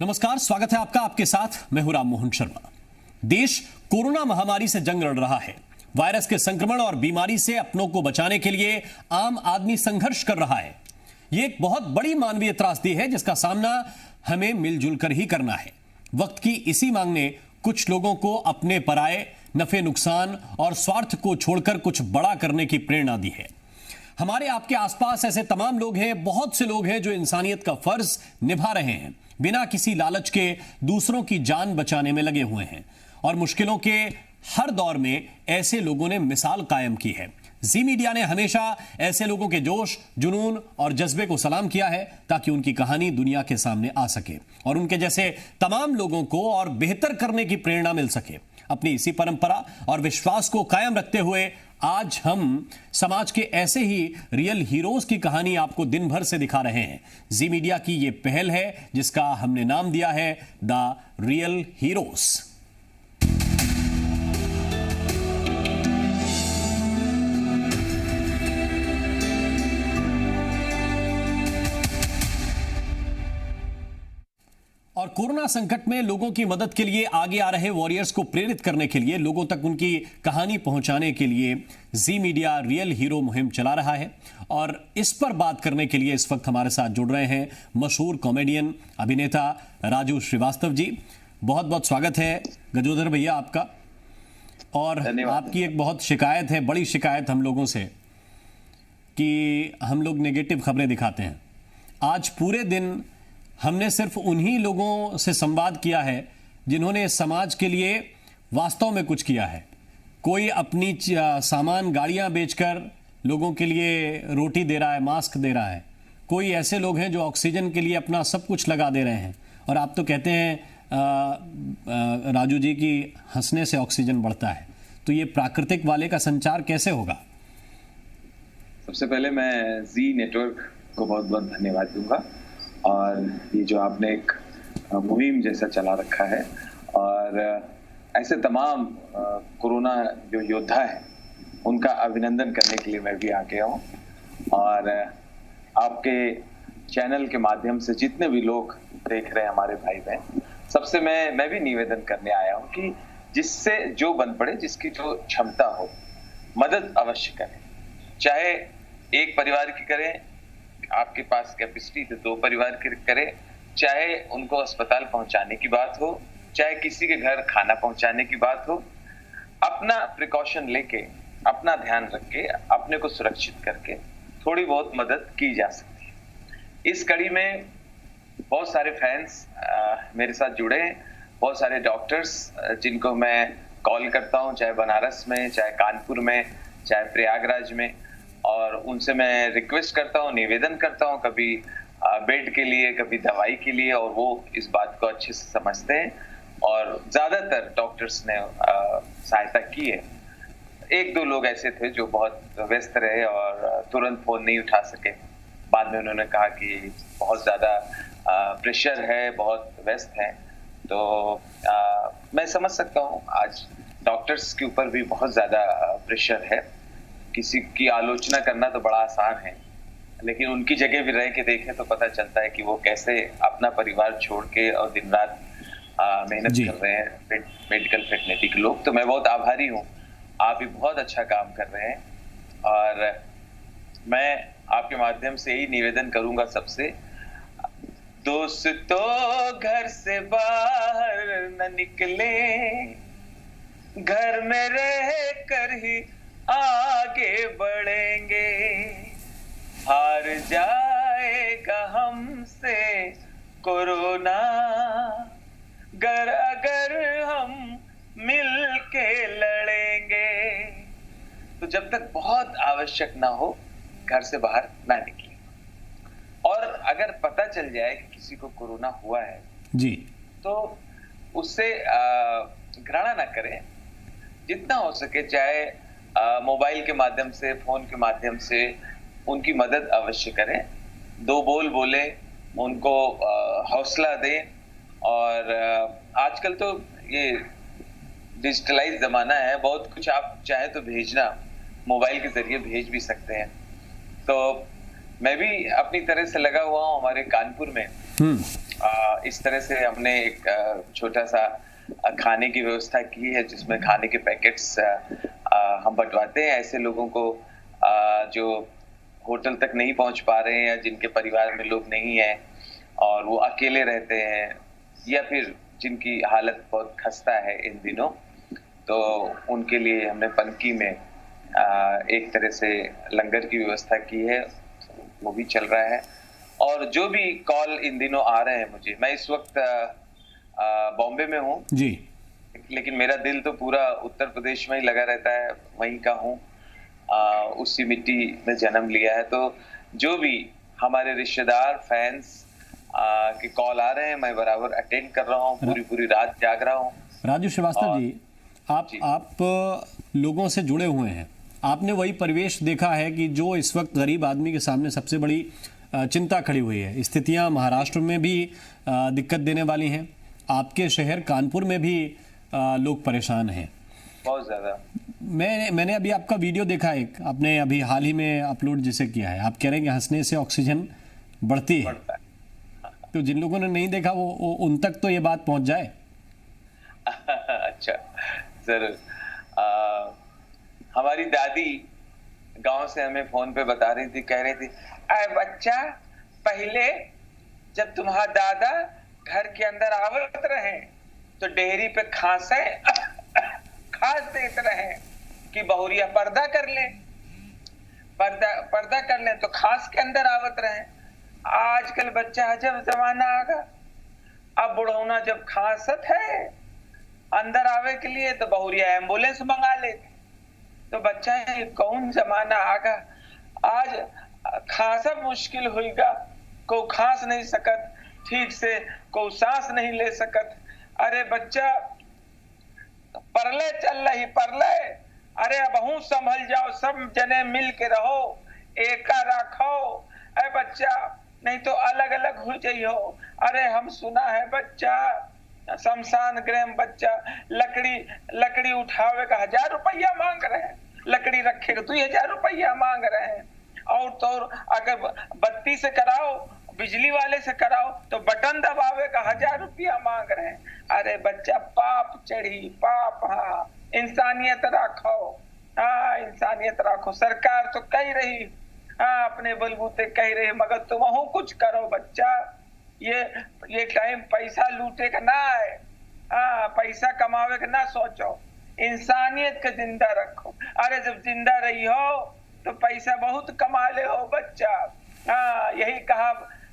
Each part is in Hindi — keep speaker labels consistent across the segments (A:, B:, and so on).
A: नमस्कार, स्वागत है आपका। आपके साथ मैं हूं राम मोहन शर्मा। देश कोरोना महामारी से जंग लड़ रहा है। वायरस के संक्रमण और बीमारी से अपनों को बचाने के लिए आम आदमी संघर्ष कर रहा है। यह एक बहुत बड़ी मानवीय त्रासदी है जिसका सामना हमें मिलजुल कर ही करना है। वक्त की इसी मांग ने कुछ लोगों को अपने पराये, नफे नुकसान और स्वार्थ को छोड़कर कुछ बड़ा करने की प्रेरणा दी है। हमारे आपके आसपास ऐसे तमाम लोग हैं, बहुत से लोग हैं जो इंसानियत का फर्ज निभा रहे हैं, बिना किसी लालच के दूसरों की जान बचाने में लगे हुए हैं और मुश्किलों के हर दौर में ऐसे लोगों ने मिसाल कायम की है। जी मीडिया ने हमेशा ऐसे लोगों के जोश, जुनून और जज्बे को सलाम किया है ताकि उनकी कहानी दुनिया के सामने आ सके और उनके जैसे तमाम लोगों को और बेहतर करने की प्रेरणा मिल सके। अपनी इसी परंपरा और विश्वास को कायम रखते हुए आज हम समाज के ऐसे ही रियल हीरोज की कहानी आपको दिन भर से दिखा रहे हैं। जी मीडिया की ये पहल है जिसका हमने नाम दिया है द रियल हीरोज। और कोरोना संकट में लोगों की मदद के लिए आगे आ रहे वॉरियर्स को प्रेरित करने के लिए, लोगों तक उनकी कहानी पहुंचाने के लिए जी मीडिया रियल हीरो मुहिम चला रहा है। और इस पर बात करने के लिए इस वक्त हमारे साथ जुड़ रहे हैं मशहूर कॉमेडियन, अभिनेता राजू श्रीवास्तव जी। बहुत बहुत स्वागत है गजोदर भैया आपका। और आपकी एक बहुत शिकायत है, बड़ी शिकायत हम लोगों से, कि हम लोग नेगेटिव खबरें दिखाते हैं। आज पूरे दिन हमने सिर्फ उन्हीं लोगों से संवाद किया है जिन्होंने समाज के लिए वास्तव में कुछ किया है। कोई अपनी सामान, गाड़ियां बेचकर लोगों के लिए रोटी दे रहा है, मास्क दे रहा है। कोई ऐसे लोग हैं जो ऑक्सीजन के लिए अपना सब कुछ लगा दे रहे हैं। और आप तो कहते हैं राजू जी की हंसने से ऑक्सीजन बढ़ता है, तो ये प्राकृतिक वाले का संचार कैसे होगा?
B: सबसे पहले मैं जी नेटवर्क को बहुत बहुत धन्यवाद दूंगा और ये जो आपने एक मुहिम जैसा चला रखा है और ऐसे तमाम कोरोना जो योद्धा है उनका अभिनंदन करने के लिए मैं भी आ गया हूँ। और आपके चैनल के माध्यम से जितने भी लोग देख रहे हैं हमारे भाई बहन, सबसे मैं भी निवेदन करने आया हूँ कि जिससे जो बन पड़े, जिसकी जो क्षमता हो, मदद अवश्य करें। चाहे एक परिवार की करें, आपके पास कैपेसिटी तो 2 परिवार की करें, चाहे उनको अस्पताल पहुंचाने की बात हो, चाहे किसी के घर खाना पहुंचाने की बात हो, अपना प्रिकॉशन लेके, अपना ध्यान रख के, अपने को सुरक्षित करके थोड़ी बहुत मदद की जा सकती है। इस कड़ी में बहुत सारे फैंस मेरे साथ जुड़े हैं, बहुत सारे डॉक्टर्स जिनको मैं कॉल करता हूं, चाहे बनारस में, चाहे कानपुर में, चाहे प्रयागराज में, और उनसे मैं रिक्वेस्ट करता हूँ, निवेदन करता हूँ, कभी बेड के लिए, कभी दवाई के लिए, और वो इस बात को अच्छे से समझते हैं और ज्यादातर डॉक्टर्स ने सहायता की है। 1-2 लोग ऐसे थे जो बहुत व्यस्त रहे और तुरंत फोन नहीं उठा सके। बाद में उन्होंने कहा कि बहुत ज्यादा प्रेशर है, बहुत व्यस्त है। तो मैं समझ सकता हूँ, आज डॉक्टर्स के ऊपर भी बहुत ज्यादा प्रेशर है। किसी की आलोचना करना तो बड़ा आसान है, लेकिन उनकी जगह भी रह के देखें तो पता चलता है कि वो कैसे अपना परिवार छोड़ के और दिन रात मेहनत कर रहे हैं, मेडिकल फ्रेटर्निटी के लोग। तो मैं बहुत आभारी हूँ, आप भी बहुत अच्छा काम कर रहे हैं। और मैं आपके माध्यम से ही निवेदन करूंगा सबसे, दोस्तों घर से बाहर न निकले, घर में रह कर ही आगे बढ़ेंगे, हार जाएगा हमसे कोरोना अगर हम मिल के लड़ेंगे। तो जब तक बहुत आवश्यक ना हो, घर से बाहर ना निकले। और अगर पता चल जाए कि किसी को कोरोना हुआ है
A: जी,
B: तो उससे घृणा ना करें। जितना हो सके, चाहे मोबाइल के माध्यम से, फोन के माध्यम से उनकी मदद अवश्य करें। 2 बोल बोले, उनको हौसला दें। और आजकल तो ये डिजिटलाइज जमाना है, बहुत कुछ आप चाहे तो भेजना मोबाइल के जरिए भेज भी सकते हैं। तो मैं भी अपनी तरह से लगा हुआ हूँ हमारे कानपुर में इस तरह से हमने एक छोटा सा खाने की व्यवस्था की है, जिसमें खाने के पैकेट्स हम बंटवाते हैं ऐसे लोगों को जो होटल तक नहीं पहुंच पा रहे हैं, या जिनके परिवार में लोग नहीं हैं और वो अकेले रहते हैं, या फिर जिनकी हालत बहुत खस्ता है इन दिनों। तो उनके लिए हमने पनकी में एक तरह से लंगर की व्यवस्था की है, वो भी चल रहा है। और जो भी कॉल इन दिनों आ रहे हैं मुझे, मैं इस वक्त बॉम्बे में हूँ
A: जी,
B: लेकिन मेरा दिल तो पूरा उत्तर प्रदेश में ही लगा रहता है, वहीं का हूँ, उसी मिट्टी में जन्म लिया है। तो जो भी हमारे रिश्तेदार फैंस के कॉल आ रहे हैं, मैं बराबर अटेंड कर रहा हूँ, पूरी रात जाग रहा हूँ।
A: राजू श्रीवास्तव जी, आप लोगों से जुड़े हुए हैं, आपने वही परिवेश देखा है कि जो इस वक्त गरीब आदमी के सामने सबसे बड़ी चिंता खड़ी हुई है। स्थितियां महाराष्ट्र में भी दिक्कत देने वाली हैं, आपके शहर कानपुर में भी लोग परेशान हैं
B: बहुत ज्यादा।
A: मैंने अभी आपका वीडियो देखा, एक आपने अभी हाल ही में अपलोड जिसे किया है, आप कह रहे हैं कि हंसने से ऑक्सीजन बढ़ती है। तो जिन लोगों ने नहीं देखा वो उन तक तो ये बात पहुंच जाए।
B: अच्छा, जरूर। हमारी दादी गांव से हमें फोन पे बता रही थी, कह रही थी, अरे बच्चा, पहले जब तुम्हारा दादा घर के अंदर आवत रहे तो डेहरी पे खांस देते रहे कि बहुरिया पर्दा कर ले, पर्दा कर ले, तो खास के अंदर आवत रहे। आजकल बच्चा अजब जमाना आ गया, अब बुढ़ौना जब खांसत है अंदर आवे के लिए तो बहुरिया एम्बुलेंस मंगा लेते। तो बच्चा ये कौन जमाना आ गया, आज खांसा मुश्किल होगा, को खांस नहीं सकत ठीक से, को सांस नहीं ले सकत। अरे बच्चा, परले चल रही परले, अरे अब संभल जाओ, सब जने मिल के रहो, एका रखो। अरे बच्चा, नहीं तो अलग अलग हो जाइयो। अरे हम सुना है बच्चा, शमशान गृह में बच्चा लकड़ी उठावे का 1000 रुपया मांग रहे हैं, लकड़ी रखे का 2000 रुपया मांग रहे हैं। और तो अगर बत्ती से कराओ, बिजली वाले से कराओ तो बटन दबावे का 1000 रुपया मांग रहे हैं। अरे बच्चा, पाप चढ़ी पाप। हाँ, इंसानियत रखो, हाँ इंसानियत रखो। सरकार तो कह रही, हाँ अपने बलबूते कह रही, मगर तुम कुछ करो बच्चा। ये टाइम पैसा लूटे का ना है, हाँ पैसा कमावे का ना सोचो, इंसानियत का जिंदा रखो। अरे जब जिंदा रही हो तो पैसा बहुत कमा ले हो बच्चा। हाँ यही कहा,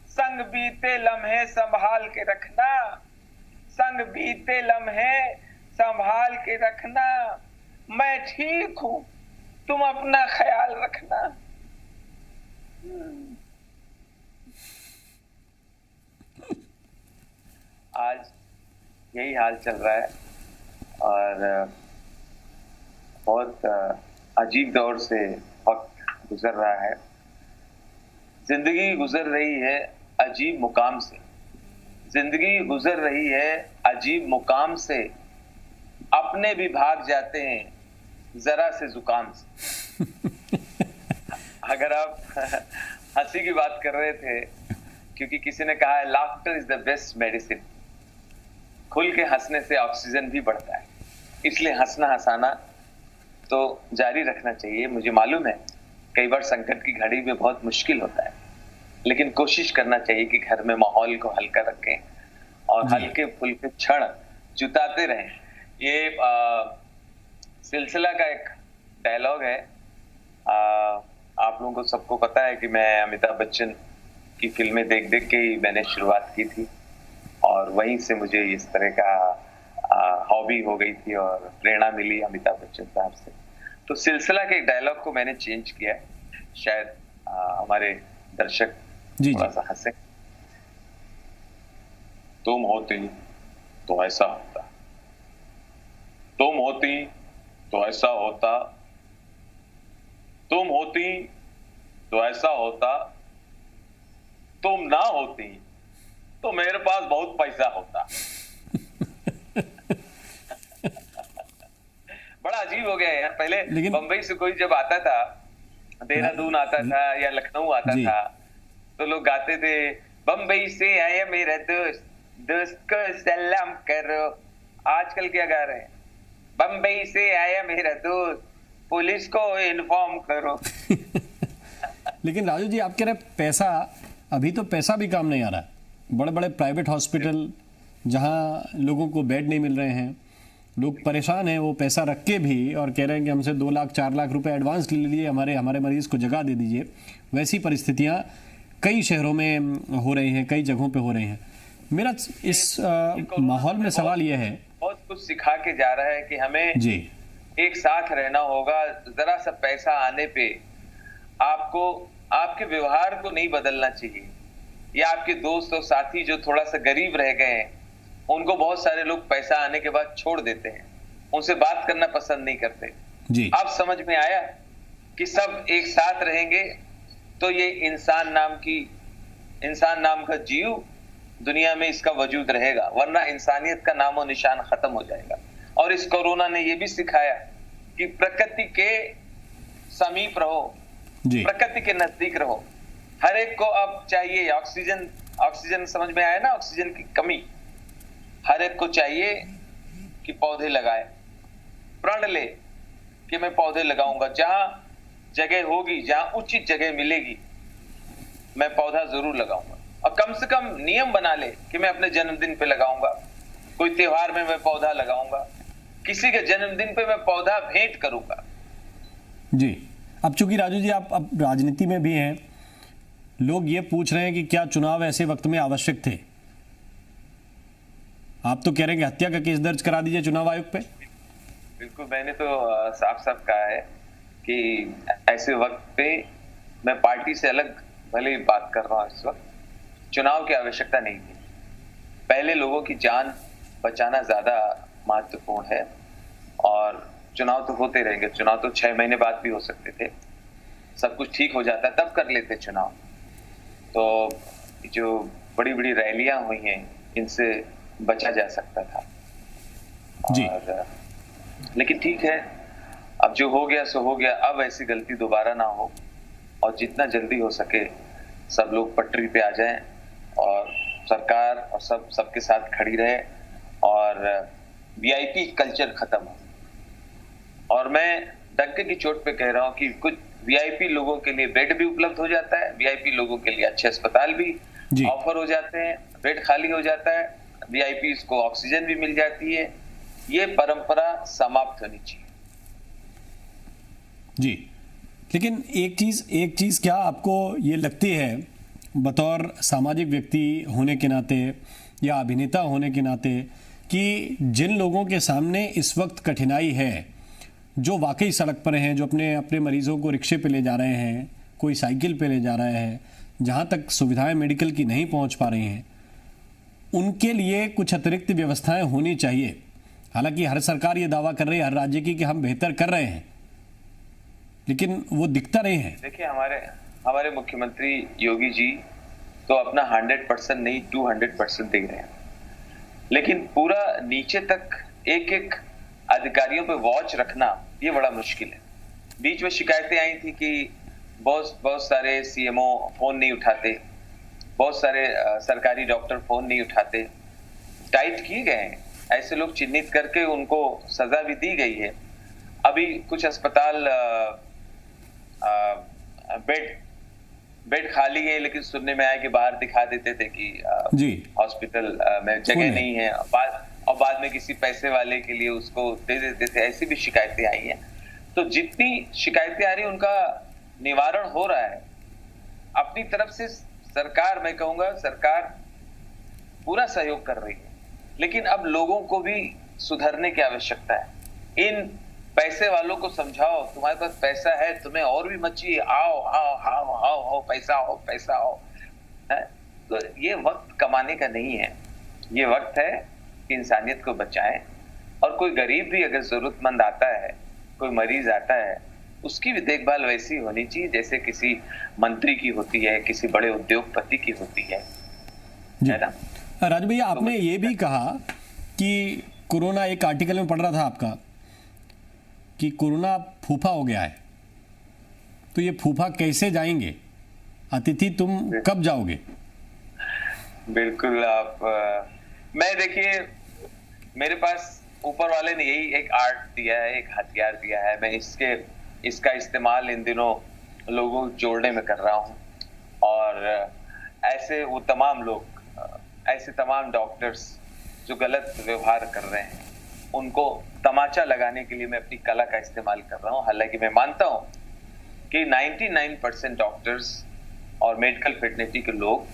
B: संग बीते लम्हे संभाल के रखना, संग बीते लम्हे संभाल के रखना। मैं ठीक हूं, तुम अपना ख्याल रखना। आज यही हाल चल रहा है और बहुत अजीब दौर से वक्त गुजर रहा है। जिंदगी गुजर रही है अजीब मुकाम से, जिंदगी गुजर रही है अजीब मुकाम से, अपने भी भाग जाते हैं जरा से जुकाम से। अगर आप हंसी की बात कर रहे थे, क्योंकि किसी ने कहा है laughter is the best medicine, खुल के हंसने से ऑक्सीजन भी बढ़ता है, इसलिए हंसना हंसाना तो जारी रखना चाहिए। मुझे मालूम है कई बार संकट की घड़ी में बहुत मुश्किल होता है, लेकिन कोशिश करना चाहिए कि घर में माहौल को हल्का रखें और हल्के फुल्के क्षण जुटाते रहें। ये सिलसिला का एक डायलॉग है। आप लोगों को सबको पता है कि मैं अमिताभ बच्चन की फिल्में देख देख के ही मैंने शुरुआत की थी, और वहीं से मुझे इस तरह का हॉबी हो गई थी और प्रेरणा मिली अमिताभ बच्चन साहब से। तो सिलसिला के एक डायलॉग को मैंने चेंज किया है, शायद हमारे दर्शक थोड़ा सा हंसे। तुम होती तो ऐसा होता, तुम होती तो ऐसा होता, तुम होती तो ऐसा होता, तुम ना होती तो मेरे पास बहुत पैसा होता। बड़ा अजीब हो गया यार। पहले बंबई से कोई जब आता था, देहरादून आता था या लखनऊ आता था, तो लोग गाते थे, बम्बई से आया मेरा दोस्त, दोस्त को सलाम करो। आजकल क्या गा रहे हैं? बम्बई से आया मेरा दोस्त, पुलिस को इन्फॉर्म करो।
A: लेकिन राजू जी, आप कह रहे पैसा, अभी तो पैसा भी काम नहीं आ रहा। बड़े बड़े प्राइवेट हॉस्पिटल जहां लोगों को बेड नहीं मिल रहे हैं, लोग परेशान हैं, वो पैसा रख के भी और कह रहे हैं कि हमसे 2 लाख 4 लाख रुपए एडवांस ले लीजिए, हमारे मरीज को जगह दे दीजिए। वैसी परिस्थितियां कई शहरों में हो रही हैं, कई जगहों पे हो रही हैं। मेरा इस माहौल में सवाल यह है,
B: बहुत कुछ सिखा के जा रहा है कि हमें
A: जी
B: एक साथ रहना होगा। जरा सा पैसा आने पे आपको आपके व्यवहार को नहीं बदलना चाहिए, या आपके दोस्त और साथी जो थोड़ा सा गरीब रह गए हैं, उनको बहुत सारे लोग पैसा आने के बाद छोड़ देते हैं, उनसे बात करना पसंद नहीं करते।
A: जी
B: अब समझ में आया कि सब एक साथ रहेंगे तो ये इंसान नाम का जीव दुनिया में इसका वजूद रहेगा, वरना इंसानियत का नामो निशान खत्म हो जाएगा। और इस कोरोना ने ये भी सिखाया कि प्रकृति के समीप रहो, प्रकृति के नजदीक रहो। हर एक को अब चाहिए ऑक्सीजन समझ में आया ना, ऑक्सीजन की कमी। हर एक को चाहिए कि पौधे लगाए, प्रण ले कि मैं पौधे लगाऊंगा। जहां जगह होगी, जहां उचित जगह मिलेगी, मैं पौधा जरूर लगाऊंगा। और कम से कम नियम बना ले कि मैं अपने जन्मदिन पे लगाऊंगा, कोई त्योहार में मैं पौधा लगाऊंगा, किसी के जन्मदिन पे मैं पौधा भेंट करूंगा।
A: जी, अब चूंकि राजू जी आप अब राजनीति में भी हैं, लोग ये पूछ रहे हैं कि क्या चुनाव ऐसे वक्त में आवश्यक थे? आप तो कह रहे हैं कि हत्या का केस दर्ज करा दीजिए चुनाव आयोग पे।
B: बिल्कुल, मैंने तो साफ साफ कहा है कि ऐसे वक्त पे मैं पार्टी से अलग भले ही बात कर रहा हूं। इस वक्त चुनाव की आवश्यकता नहीं थी। पहले लोगों की जान बचाना ज्यादा महत्वपूर्ण है, और चुनाव तो होते रहेंगे। चुनाव तो 6 महीने बाद भी हो सकते थे। सब कुछ ठीक हो जाता तब कर लेते चुनाव। तो जो बड़ी बड़ी रैलियां हुई हैं, इनसे बचा जा सकता था।
A: जी।
B: और लेकिन ठीक है, अब जो हो गया सो हो गया। अब ऐसी गलती दोबारा ना हो, और जितना जल्दी हो सके सब लोग पटरी पे आ जाएं, और सरकार और सबके साथ खड़ी रहे, और वीआईपी कल्चर खत्म हो। और मैं डंके की चोट पे कह रहा हूं कि कुछ वीआईपी लोगों के लिए बेड भी उपलब्ध हो जाता है, वीआईपी लोगों के लिए अच्छे अस्पताल भी ऑफर हो जाते हैं, बेड खाली हो जाता है, वीआईपी को ऑक्सीजन भी मिल जाती है। ये परंपरा समाप्त होनी चाहिए।
A: जी, लेकिन एक चीज क्या आपको ये लगती है, बतौर सामाजिक व्यक्ति होने के नाते या अभिनेता होने के नाते, कि जिन लोगों के सामने इस वक्त कठिनाई है, जो वाकई सड़क पर हैं, जो अपने अपने मरीजों को रिक्शे पे ले जा रहे हैं, कोई साइकिल पे ले जा रहे हैं, जहां तक सुविधाएं मेडिकल की नहीं पहुंच पा रही हैं, उनके लिए कुछ अतिरिक्त व्यवस्थाएं होनी चाहिए। हालांकि हर सरकार ये दावा कर रही है, हर राज्य की, कि हम बेहतर कर रहे हैं, लेकिन वो दिखता नहीं है।
B: देखिए, हमारे मुख्यमंत्री योगी जी तो अपना 100% नहीं 200% दे रहे हैं, लेकिन पूरा नीचे तक एक एक अधिकारियों पे वॉच रखना ये बड़ा मुश्किल है। बीच में शिकायतें आई थी कि बहुत सारे सीएमओ फोन नहीं उठाते, बहुत सारे सरकारी डॉक्टर फोन नहीं उठाते। टाइट किए गए हैं, ऐसे लोग चिन्हित करके उनको सजा भी दी गई है। अभी कुछ अस्पताल बेड खाली है, लेकिन सुनने में आया कि बाहर दिखा देते थे कि हॉस्पिटल में जगह नहीं है, और बाद में किसी पैसे वाले के लिए उसको दे देते थे। ऐसी भी शिकायतें आई हैं। तो जितनी शिकायतें आ रही, उनका निवारण हो रहा है अपनी तरफ से। सरकार, मैं कहूंगा सरकार पूरा सहयोग कर रही है, लेकिन अब लोगों को भी सुधरने की आवश्यकता है। इन पैसे वालों को समझाओ, तुम्हारे पास पैसा है, तुम्हें और भी मत चाहिए, आओ आओ आओ आओ आओ, पैसा आओ पैसा आओ। तो ये वक्त कमाने का नहीं है, ये वक्त है कि इंसानियत को बचाएं। और कोई गरीब भी अगर जरूरतमंद आता है, कोई मरीज आता है, उसकी भी देखभाल वैसी होनी चाहिए जैसे किसी मंत्री की होती है, किसी बड़े उद्योगपति की होती है ना।
A: राजू भैया, आपने ये भी कहा कि कोरोना, एक आर्टिकल में पढ़ रहा था आपका, कि कोरोना फूफा हो गया है, तो ये फूफा कैसे जाएंगे? अतिथि तुम कब जाओगे?
B: बिल्कुल आप मैं देखिए, मेरे पास ऊपर वाले ने यही एक आर्ट दिया है, एक हथियार दिया है। मैं इसका इस्तेमाल इन दिनों लोगों को जोड़ने में कर रहा हूँ। और ऐसे वो तमाम लोग, ऐसे तमाम डॉक्टर्स जो गलत व्यवहार कर रहे हैं, उनको तमाचा लगाने के लिए मैं अपनी कला का इस्तेमाल कर रहा हूँ। हालांकि मैं मानता हूँ कि 99% डॉक्टर्स और मेडिकल फेटर्निटी के लोग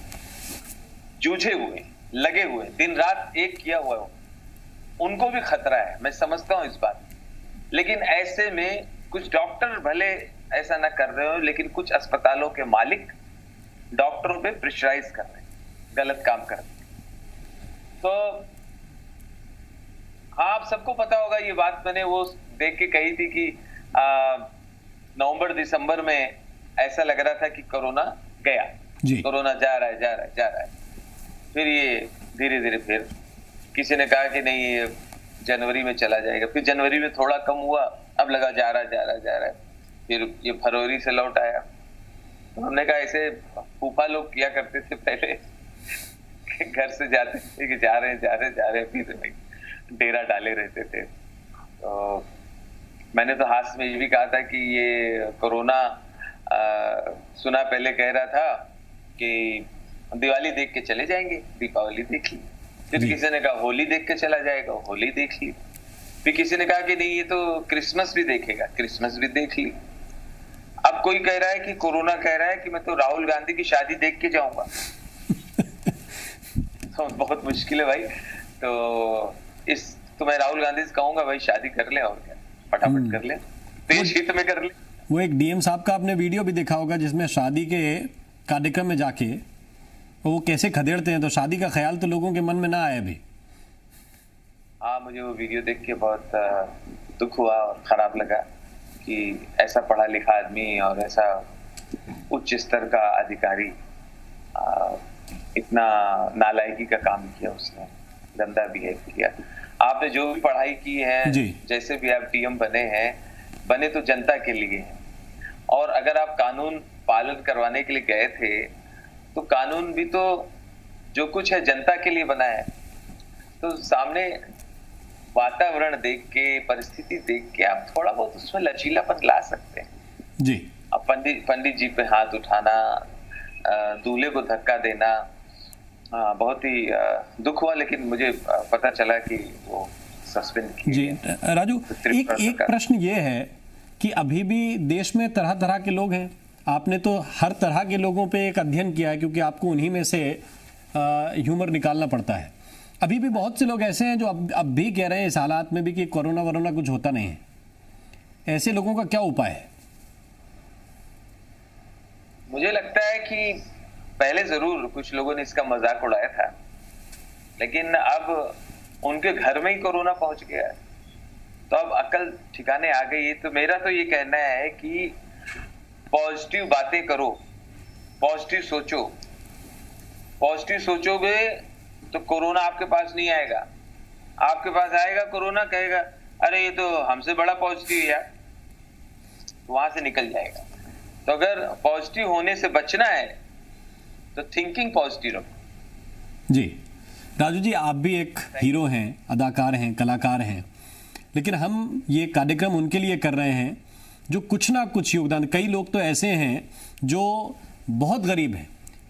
B: जूझे हुए, लगे हुए, दिन रात एक किया हुआ है, उनको भी खतरा है, मैं समझता हूं इस बात। लेकिन ऐसे में कुछ डॉक्टर भले ऐसा ना कर रहे हो, लेकिन कुछ अस्पतालों के मालिक डॉक्टरों पे प्रेशराइज कर रहे हैं, गलत काम कर रहे हैं। तो हाँ, आप सबको पता होगा, ये बात मैंने वो देख के कही थी कि नवंबर दिसंबर में ऐसा लग रहा था कि कोरोना गया, कोरोना जा रहा है, जा रहा है, जा रहा है। फिर ये धीरे धीरे फिर किसी ने कहा कि नहीं, ये जनवरी में चला जाएगा, फिर जनवरी में थोड़ा कम हुआ, अब लगा जा रहा है, जा रहा है, जा रहा है, फिर ये फरवरी से लौट आया। तो हमने कहा ऐसे फूफा लोग किया करते थे पहले, घर से जाते थे कि जा रहे हैं, जा रहे हैं, जा रहे हैं, फिर डेरा डाले रहते थे। तो मैंने तो हाथ में ये भी कहा था कि ये कोरोना सुना पहले कह रहा था कि दिवाली देख के चले जाएंगे, दीपावली देख ली। फिर किसी ने कहा होली देख के चला जाएगा, होली देख ली। फिर किसी ने कहा कि नहीं, ये तो क्रिसमस भी देखेगा, क्रिसमस भी देख ली। अब कोई कह रहा है कि कोरोना कह रहा है कि मैं तो राहुल गांधी की शादी देख के जाऊंगा। तो बहुत मुश्किल है भाई। तो मैं राहुल गांधी से कहूंगा भाई शादी कर ले, और क्या, फटाफट कर ले, देश हित में कर ले।
A: वो एक डीएम साहब का आपने वीडियो भी देखा होगा, जिसमें शादी के कार्यक्रम में जाके वो कैसे खदेड़ते हैं, तो शादी का ख्याल तो लोगों के मन में ना आया अभी।
B: हाँ, मुझे वो वीडियो देख के बहुत दुख हुआ और खराब लगा कि ऐसा पढ़ा लिखा आदमी और ऐसा उच्च स्तर का अधिकारी इतना नालायकी का काम किया, उसने गंदा बिहेव किया। आपने जो भी पढ़ाई की है, जैसे भी आप डीएम बने हैं, बने तो जनता के लिए हैं। और अगर आप कानून पालन करवाने के लिए गए थे, तो कानून भी तो जो कुछ है जनता के लिए बना है। तो सामने वातावरण देख के, परिस्थिति देख के आप थोड़ा बहुत उसमें लचीलापन ला सकते हैं
A: जी।
B: अब पंडित जी पे हाथ उठाना, दूल्हे को धक्का देना, बहुत ही दुख हुआ। लेकिन मुझे पता चला कि वो सस्पेंड किए
A: जी। राजू, एक प्रश्न ये है कि अभी भी देश में तरह तरह के लोग हैं। आपने तो हर तरह के लोगों पे एक अध्ययन किया है, क्योंकि आपको उन्हीं में से ह्यूमर निकालना पड़ता है। अभी भी बहुत से लोग ऐसे हैं जो अब भी कह रहे हैं इस हालात में भी कि कोरोना वरोना कुछ होता नहीं है। ऐसे लोगों का क्या उपाय है?
B: मुझे लगता है कि पहले जरूर कुछ लोगों ने इसका मजाक उड़ाया था, लेकिन अब उनके घर में ही कोरोना पहुंच गया है, तो अब अकल ठिकाने आ गई है। तो मेरा तो ये कहना है कि पॉजिटिव बातें करो, पॉजिटिव सोचो। पॉजिटिव सोचोगे तो कोरोना आपके पास नहीं आएगा। आपके पास आएगा कोरोना, कहेगा अरे ये तो हमसे बड़ा पॉजिटिव है यार, वहां से निकल जाएगा। तो अगर पॉजिटिव होने से बचना है तो थिंकिंग पॉजिटिव रखो।
A: जी। राजू जी, आप भी एक हीरो हैं, अदाकार हैं, कलाकार हैं, लेकिन हम ये कार्यक्रम उनके लिए कर रहे हैं जो कुछ ना कुछ योगदान, कई लोग तो ऐसे हैं जो बहुत गरीब हैं,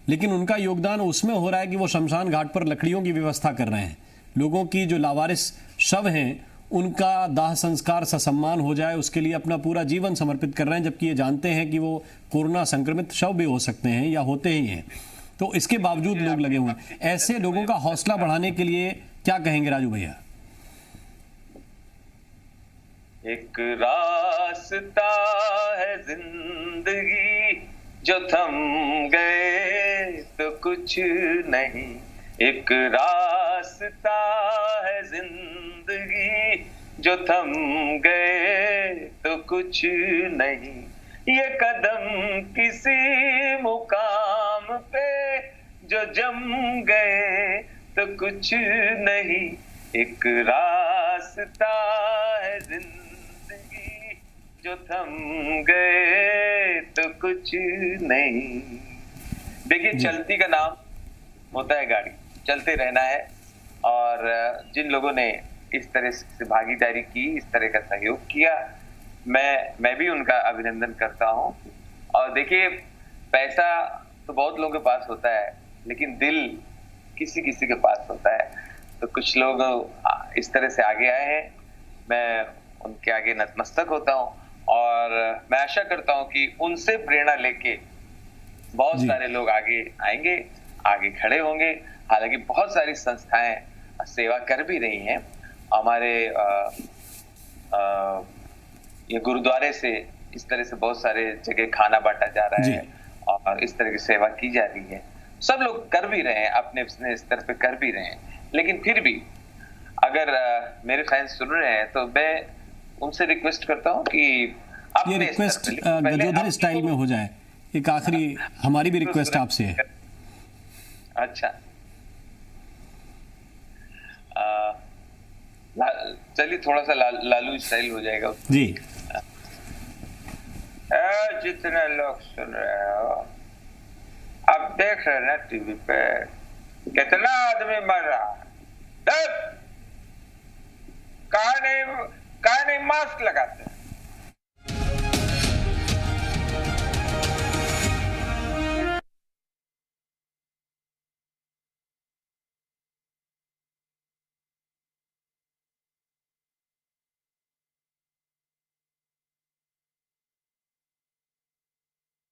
A: लेकिन उनका योगदान उसमें हो रहा है कि वो शमशान घाट पर लकड़ियों की व्यवस्था कर रहे हैं। लोगों की जो लावारिस शव हैं उनका दाह संस्कार ससम्मान हो जाए, उसके लिए अपना पूरा जीवन समर्पित कर रहे हैं, जबकि ये जानते हैं कि वो कोरोना संक्रमित शव भी हो सकते हैं या होते ही हैं। तो इसके बावजूद लोग लगे हुए हैं। ऐसे लोगों का हौसला बढ़ाने के लिए क्या कहेंगे राजू भैया?
B: एक रास्ता है जिंदगी, जो थम गए तो कुछ नहीं। एक रास्ता है जिंदगी, जो थम गए तो कुछ नहीं। ये कदम किसी मुकाम पे जो जम गए तो कुछ नहीं। एक रास्ता है जिंदगी, जो थम गए तो कुछ नहीं। देखिए, चलती का नाम होता है गाड़ी, चलते रहना है। और जिन लोगों ने इस तरह से भागीदारी की, इस तरह का सहयोग किया, मैं भी उनका अभिनंदन करता हूँ। और देखिए, पैसा तो बहुत लोगों के पास होता है, लेकिन दिल किसी किसी के पास होता है। तो कुछ लोग इस तरह से आगे आए हैं, मैं उनके आगे नतमस्तक होता हूँ और मैं आशा करता हूँ कि उनसे प्रेरणा लेके बहुत सारे लोग आगे आएंगे, आगे खड़े होंगे। हालांकि बहुत सारी संस्थाएं सेवा कर भी रही हैं। हमारे ये गुरुद्वारे से इस तरह से बहुत सारे जगह खाना बांटा जा रहा है और इस तरह की सेवा की जा रही है। सब लोग कर भी रहे हैं, अपने अपने स्तर पे कर भी रहे हैं। लेकिन फिर भी अगर मेरे फैंस सुन रहे हैं तो मैं उनसे रिक्वेस्ट करता हूँ कि
A: ये रिक्वेस्ट गजोधर स्टाइल में हो जाए। एक आखिरी हमारी भी रिक्वेस्ट आपसे है।
B: अच्छा, चलिए थोड़ा सा लालू स्टाइल हो जाएगा
A: जी।
B: जितने लोग सुन रहे हो, आप देख रहे हैं ना टीवी पे कितना आदमी मर रहा है। कहा नहीं मास्क लगाते,